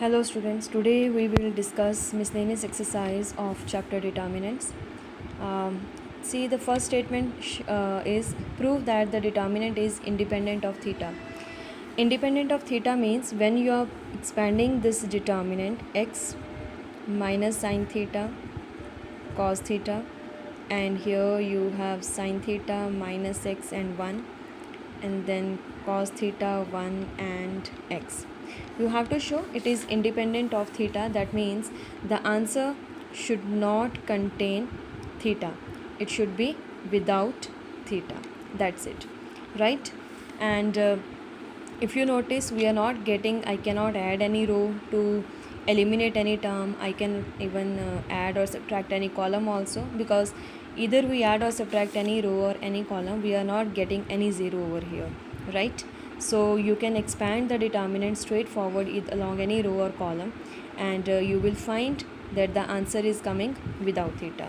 Hello students, today we will discuss miscellaneous exercise of chapter determinants. See, the first statement is prove that the determinant is independent of theta. Independent of theta means when you are expanding this determinant x minus sine theta cos theta, and here you have sine theta minus x and 1, and then cos theta 1 and x. You have to show it is independent of theta. That means the answer should not contain theta, it should be without theta. That's it, right? And if you notice, we are not getting, I cannot add any row to eliminate any term. I can even add or subtract any column also, because either we add or subtract any row or any column, we are not getting any zero over here, right? So you can expand the determinant straightforward along any row or column, and you will find that the answer is coming without theta.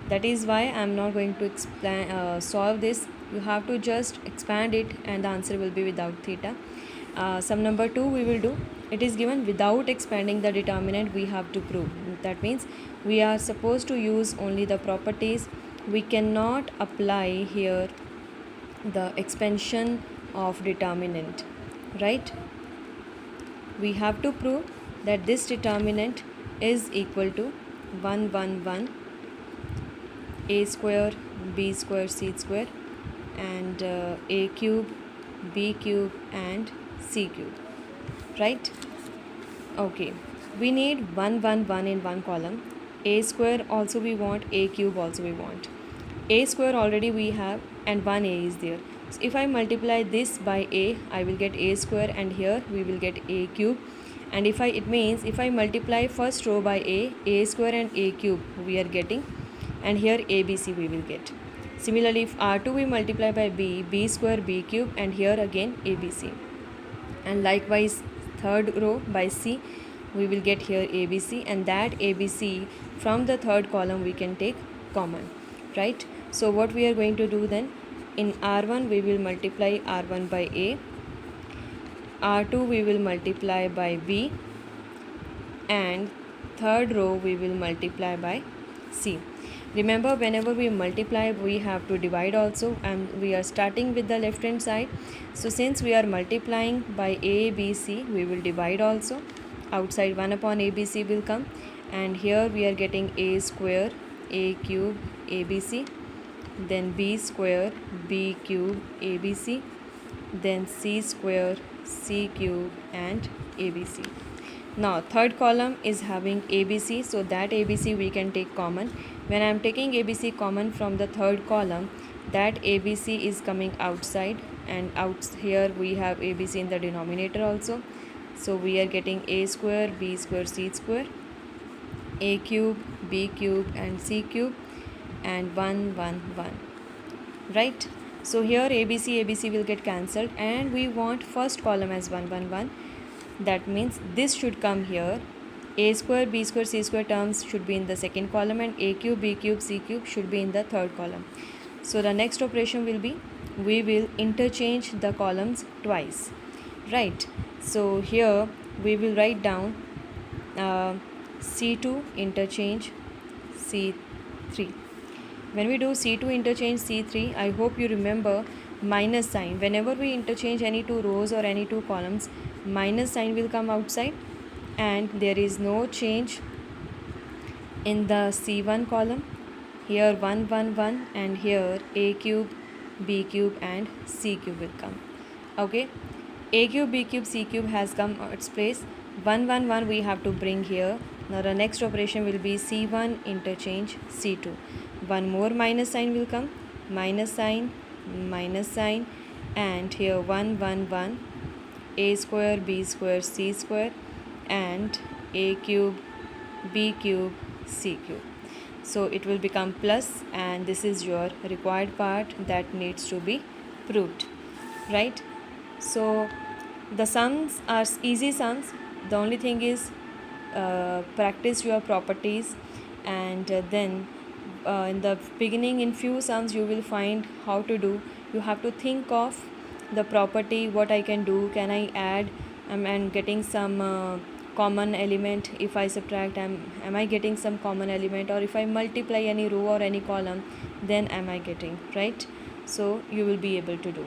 That is why I am not going to solve this. You have to just expand it and the answer will be without theta. Sum number 2 we will do. It is given without expanding the determinant, we have to prove. That means we are supposed to use only the properties. We cannot apply here the expansion of determinant, right? We have to prove that this determinant is equal to 1 1 1 a square b square c square and a cube b cube and c cube, right? Okay, we need 1 1 1 in one column. A square also we want, a cube also we want. A square already we have and 1a is there. So if I multiply this by a, I will get a square, and here we will get a cube. And it means if I multiply first row by a square and a cube we are getting, and here ABC we will get. Similarly, if R2 we multiply by b square b cube, and here again ABC. And likewise third row by C we will get here ABC, and that ABC from the third column we can take common, right? So what we are going to do then, in R1 we will multiply R1 by A, R2 we will multiply by B, and third row we will multiply by C. Remember, whenever we multiply we have to divide also, and we are starting with the left hand side. So since we are multiplying by A, B, C, we will divide also. Outside 1 upon ABC will come, and here we are getting a square a cube ABC, then b square b cube ABC, then c square c cube and ABC. Now third column is having ABC, so that ABC we can take common. When I am taking ABC common from the third column, that ABC is coming outside, and out here we have ABC in the denominator also. So we are getting a square b square c square, a cube b cube and c cube, and 1 1 1, right? So here ABC will get cancelled, and we want first column as 1 1 1. That means this should come here. A square b square c square terms should be in the second column, and a cube b cube c cube should be in the third column. So the next operation will be, we will interchange the columns twice, right? So here we will write down C2 interchange C3. When we do C2 interchange C3, I hope you remember minus sign. Whenever we interchange any two rows or any two columns, minus sign will come outside, and there is no change in the C1 column. Here 1 1 1, and here a cube b cube and c cube will come. Okay, a cube b cube c cube has come its place. 1 1 1 we have to bring here. Now the next operation will be C1 interchange C2. One more minus sign will come, minus sign, and here 1 1 1, a square b square c square and a cube b cube c cube. So it will become plus, and this is your required part that needs to be proved, right? So the sums are easy sums. The only thing is practice your properties, and then in the beginning, in few sums you will find how to do. You have to think of the property, what I can do, can I add, and getting some common element. If I subtract, am I getting some common element, or if I multiply any row or any column, then am I getting, right? So you will be able to do.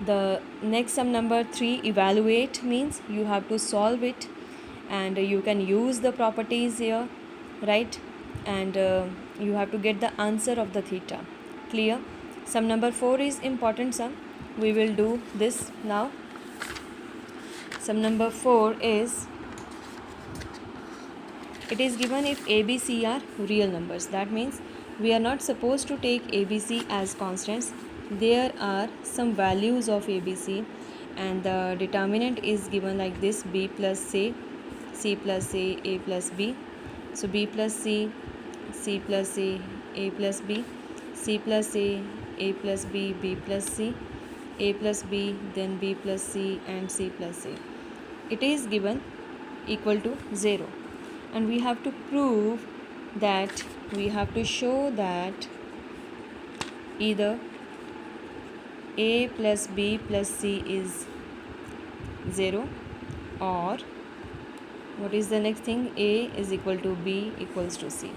The next sum number 3, evaluate, means you have to solve it, and you can use the properties here, right? And you have to get the answer of the theta. Clear? Sum number 4 is important sum. We will do this now. Sum number 4 is, it is given if a, b, c are real numbers. That means we are not supposed to take a, b, c as constants. There are some values of a, b, c, and the determinant is given like this: b plus c plus a plus b. So b plus c plus a plus b, c plus a plus b plus c, a plus b, then b plus c, and c plus a. It is given equal to 0, and we have to prove that, we have to show that either a plus b plus c is 0, or what is the next thing, a is equal to b equals to c.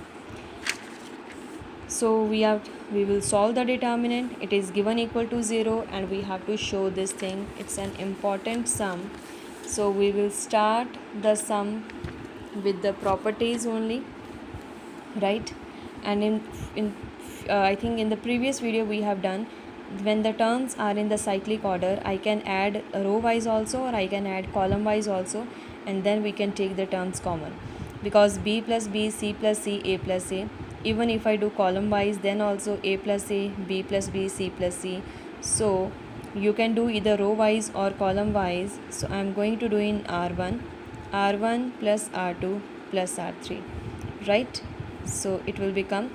So we will solve the determinant. It is given equal to 0, and we have to show this thing. It's an important sum. So we will start the sum with the properties only, right? And I think in the previous video we have done, when the terms are in the cyclic order, I can add row wise also, or I can add column wise also, and then we can take the terms common, because b plus b, c plus c, a plus a. Even if I do column wise, then also a plus a, b plus b, c plus c. So you can do either row wise or column wise. So I am going to do in r1 plus r2 plus r3, right? So it will become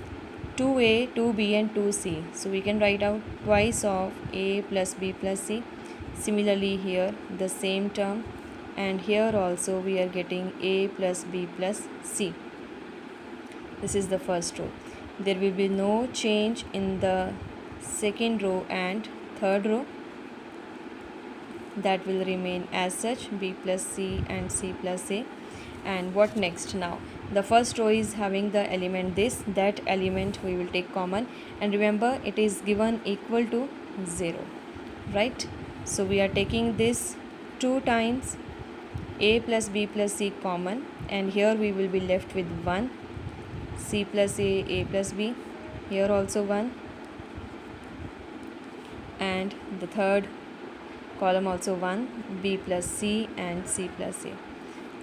2a, 2b, and 2c. So we can write out twice of a plus b plus c. Similarly here the same term, and here also we are getting a plus b plus c. This is the first row. There will be no change in the second row and third row. That will remain as such, b plus c and c plus a. And what next now? The first row is having the element this, that element we will take common, and remember it is given equal to 0, right? So we are taking this 2 times a plus b plus c common, and here we will be left with 1, c plus a plus b, here also 1, and the third column also 1, b plus c and c plus a.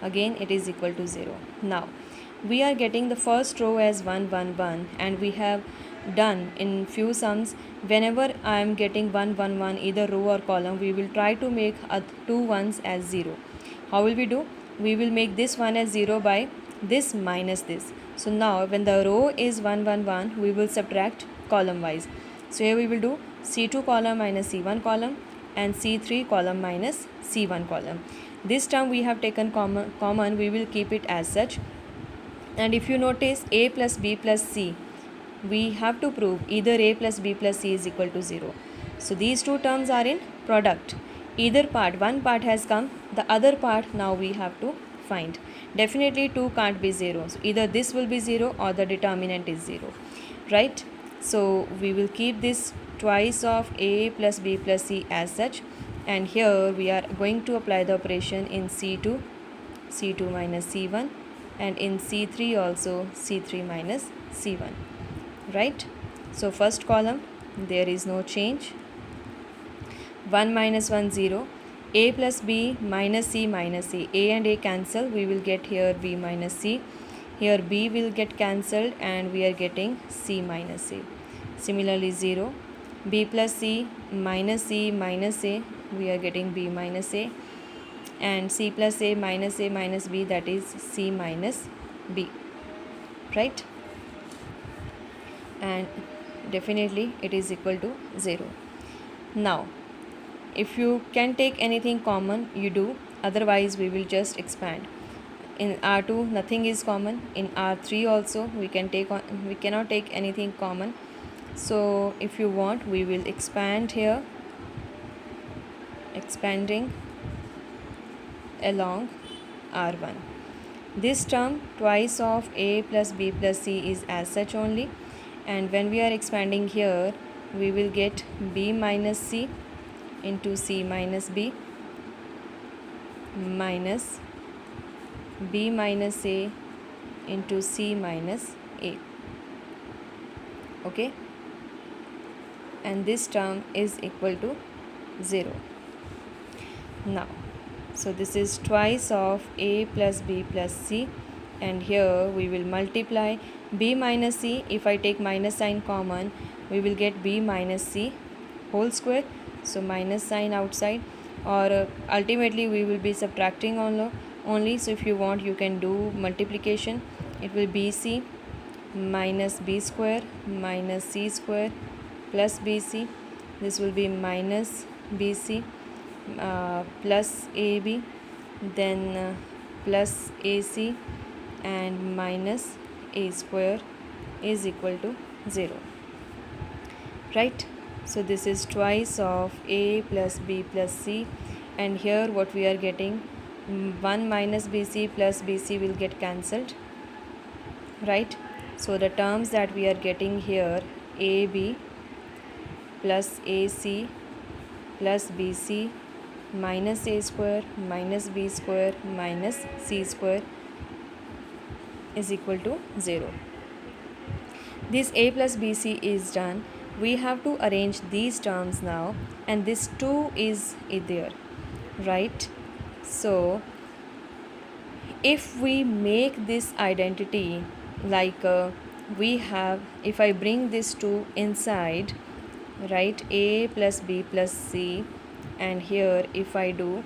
Again it is equal to 0. Now we are getting the first row as 1 1 1, and we have done in few sums, whenever I am getting 1 1 1 either row or column, we will try to make 2 ones as 0. How will we do? We will make this one as 0 by this minus this. So now when the row is 1 1 1, we will subtract column wise. So here we will do c2 column minus c1 column, and c3 column minus c1 column. This term we have taken common, we will keep it as such. And if you notice, a plus b plus c, we have to prove either a plus b plus c is equal to 0. So these two terms are in product. Either part, one part has come, the other part now we have to find. Definitely 2 can't be 0. So either this will be 0 or the determinant is 0, right? So we will keep this twice of a plus b plus c as such, and here we are going to apply the operation in c2 minus c1, and in c3 also c3 minus c1, right? So first column there is no change, 1 minus 1 0, a plus b minus c minus a and a cancel, we will get here b minus c, here b will get cancelled, and we are getting c minus a. Similarly 0, b plus c minus a, we are getting b minus a, and c plus a minus b, that is c minus b, right? And definitely it is equal to 0. Now if you can take anything common, you do, otherwise we will just expand. In R2 nothing is common, in R3 also we cannot take anything common. So if you want, we will expand here, expanding along R1. This term twice of A plus B plus C is as such only, and when we are expanding here we will get B minus C into C minus B minus B minus A into C minus A. Okay, and this term is equal to 0. Now, so this is twice of A plus B plus C, and here we will multiply B minus C. If I take minus sign common, we will get B minus C whole square, so minus sign outside, or ultimately we will be subtracting only. So if you want, you can do multiplication. It will be BC minus B square minus C square plus BC. This will be minus BC plus AB, then plus AC, and minus A square is equal to 0. Right? So this is twice of A plus B plus C, and here what we are getting, 1 minus BC plus BC will get cancelled. Right? So the terms that we are getting here, AB plus AC plus BC minus A square minus B square minus C square is equal to 0. This A plus BC is done. We have to arrange these terms now, and this 2 is there, right? So if we make this identity like we have, if I bring this 2 inside, right, A plus B plus C, and here if I do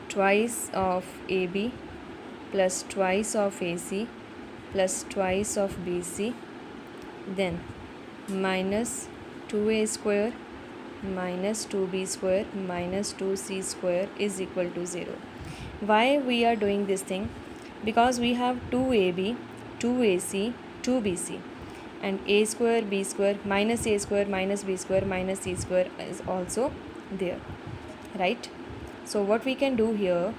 twice of AB plus twice of AC plus twice of BC, then minus 2A square minus 2B square minus 2C square is equal to 0. Why we are doing this thing? Because we have 2AB, 2AC, 2BC, and A square, B square, minus A square, minus B square, minus C square is also there, right? So what we can do here,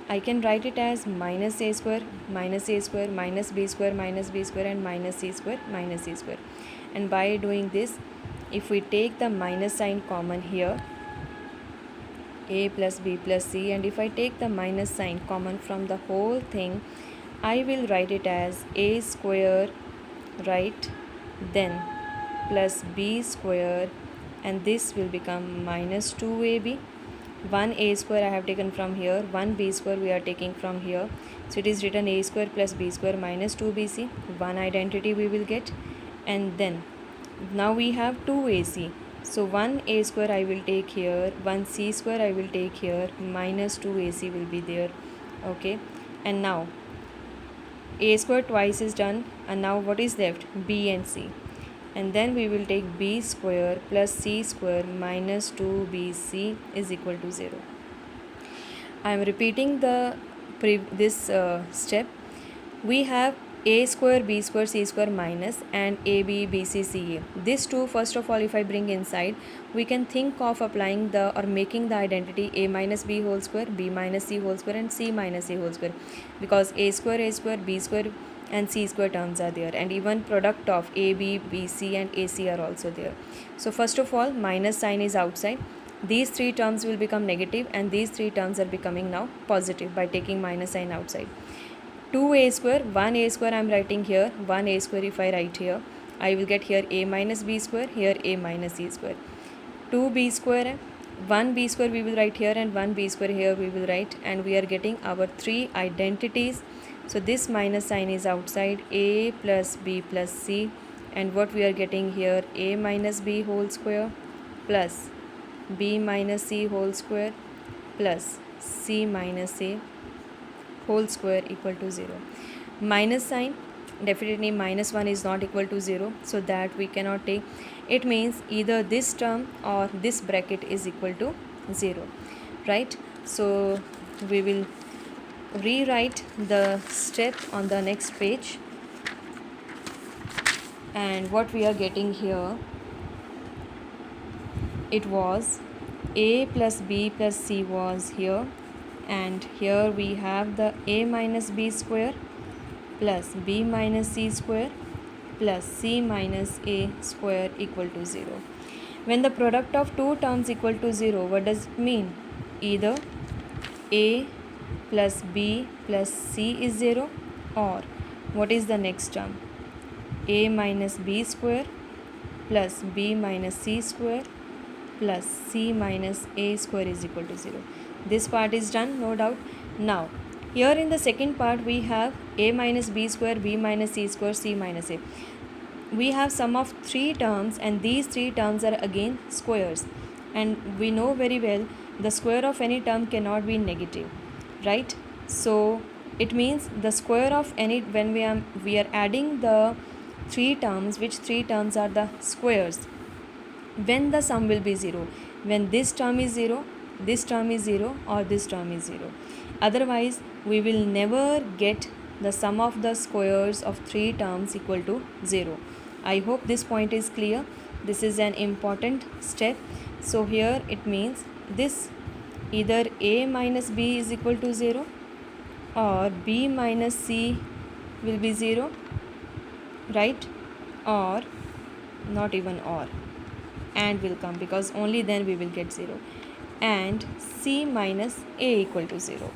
I can write it as minus A square, minus A square, minus B square, minus B square, and minus C square, minus C square. And by doing this, if we take the minus sign common here, A plus B plus C, and if I take the minus sign common from the whole thing, I will write it as A square, right, then plus B square, and this will become minus 2AB. 1A square I have taken from here, 1B square we are taking from here, so it is written A square plus B square minus 2BC. One identity we will get, and then now we have 2AC, so 1A square I will take here, 1C square I will take here, minus 2AC will be there. Okay, and now A square twice is done, and now what is left? B and C, and then we will take B square plus C square minus 2BC is equal to 0. I am repeating this step. We have A square, B square, C square minus, and AB, BC, CA. This 2, first of all, if I bring inside, we can think of applying or making the identity A minus B whole square, B minus C whole square, and C minus A whole square, because A square, B square, and C square terms are there, and even product of AB, BC, and AC are also there. So first of all, minus sign is outside. These 3 terms will become negative, and these 3 terms are becoming now positive by taking minus sign outside. 2A square, 1A square I am writing here, 1A square if I write here, I will get here A minus B square, here A minus C square. 2B square, 1B square we will write here, and 1B square here we will write, and we are getting our 3 identities. So this minus sign is outside, A plus B plus C, and what we are getting here, A minus B whole square plus B minus C whole square plus C minus A whole square equal to 0. Minus sign, definitely minus 1 is not equal to 0, so that we cannot take. It means either this term or this bracket is equal to 0, right? So we will rewrite the step on the next page, and what we are getting here, it was A plus B plus C was here, and here we have the a minus b square plus b minus c square plus c minus a square equal to 0. When the product of two terms equal to 0, what does it mean? Either a plus b plus c is 0, or what is the next term? A minus b square plus b minus c square plus c minus a square is equal to 0. This part is done, no doubt. Now here in the second part we have a minus b square, b minus c square, c minus a. We have sum of three terms, and these three terms are again squares, and we know very well the square of any term cannot be negative, right? So it means the square of any, when we are adding the three terms, which three terms are the squares, when the sum will be 0, when this term is 0, this term is 0, or this term is 0. Otherwise we will never get the sum of the squares of three terms equal to 0. I hope this point is clear. This is an important step. So here it means this, either a minus b is equal to 0, or b minus c will be 0, right? Or not even or, and will come, because only then we will get 0, and c minus a equal to 0,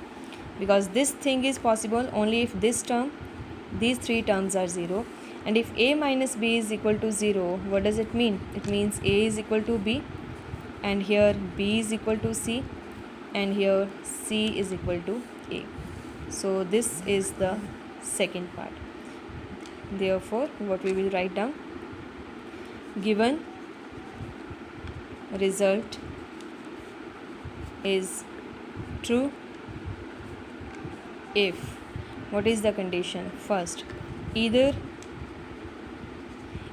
because this thing is possible only if this term, these three terms are 0. And if a minus b is equal to 0, what does it mean? It means a is equal to b, and here b is equal to c, and here c is equal to a. So this is the second part. Therefore what we will write down, given result is true if, what is the condition? First, either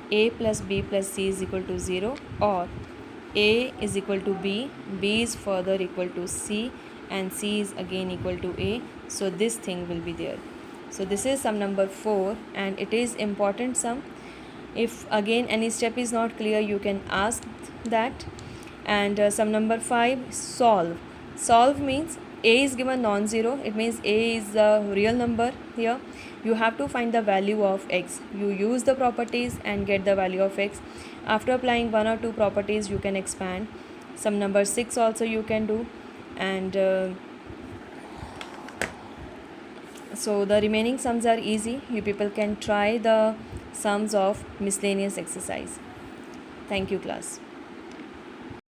a plus b plus c is equal to 0, or a is equal to b, b is further equal to c, and c is again equal to a. So this thing will be there. So this is sum number 4, and it is important sum. If again any step is not clear, you can ask that. And sum number 5, solve. Solve means a is given non-zero, it means a is a real number. Here you have to find the value of x. You use the properties and get the value of x. After applying one or two properties, you can expand. Sum number 6 also you can do, and so the remaining sums are easy. You people can try the sums of miscellaneous exercise. Thank you, class.